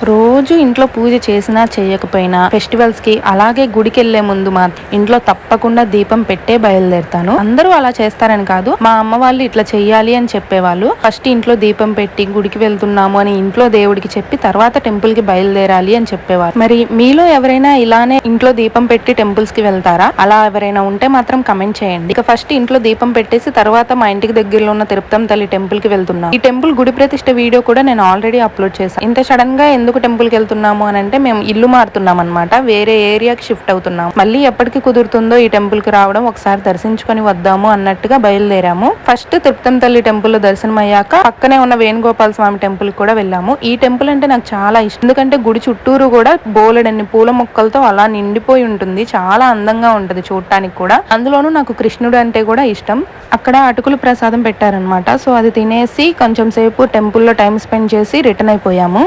రోజు ఇంట్లో పూజ చేసినా చేయకపోయినా ఫెస్టివల్స్ కి అలాగే గుడికి వెళ్లే ముందు మాత్రం ఇంట్లో తప్పకుండా దీపం పెట్టే బయలుదేరుతాను. అందరూ అలా చేస్తారని కాదు, మా అమ్మ వాళ్ళు ఇట్లా చెయ్యాలి అని చెప్పేవాళ్ళు. ఫస్ట్ ఇంట్లో దీపం పెట్టి గుడికి వెళ్తున్నాము అని ఇంట్లో దేవుడికి చెప్పి తర్వాత టెంపుల్ కి బయలుదేరాలి అని చెప్పేవారు. మరి మీలో ఎవరైనా ఇలానే ఇంట్లో దీపం పెట్టి టెంపుల్స్ కి వెళ్తారా? అలా ఎవరైనా ఉంటే మాత్రం కమెంట్ చేయండి. ఇక ఫస్ట్ ఇంట్లో దీపం పెట్టేసి తర్వాత మా ఇంటికి దగ్గరలో ఉన్న తిరుపతి తల్లి టెంపుల్ కి వెళ్తున్నాం. ఈ టెంపుల్ గుడి ప్రతిష్ట వీడియో కూడా నేను ఆల్రెడీ అప్లోడ్ చేశాను. ఇంత సడన్ గా ఎందుకు టెంపుల్ కి వెళ్తున్నాము అని అంటే, మేము ఇల్లు మారుతున్నాం అనమాట. వేరే ఏరియాకి షిఫ్ట్ అవుతున్నాం. మళ్ళీ ఎప్పటికి కుదురుతుందో ఈ టెంపుల్ కి రావడం, ఒకసారి దర్శించుకొని వద్దాము అన్నట్టుగా బయలుదేరాము. ఫస్ట్ తిరుపతి తల్లి టెంపుల్ లో దర్శనం అయ్యాక పక్కనే ఉన్న వేణుగోపాల స్వామి టెంపుల్ కూడా వెళ్ళాము. ఈ టెంపుల్ అంటే నాకు చాలా ఇష్టం. ఎందుకంటే గుడి చుట్టూరు కూడా బోలెడన్ని పూల మొక్కలతో అలా నిండిపోయి ఉంటుంది. చాలా అందంగా ఉంటది చూడటానికి కూడా. అందులోనూ నాకు కృష్ణుడు అంటే కూడా ఇష్టం. అక్కడ అటుకులు ప్రసాదం పెట్టారనమాట. సో అది తినేసి కొంచెం సేపు టెంపుల్లో టైం స్పెండ్ చేసి రిటర్న్ అయిపోయాము.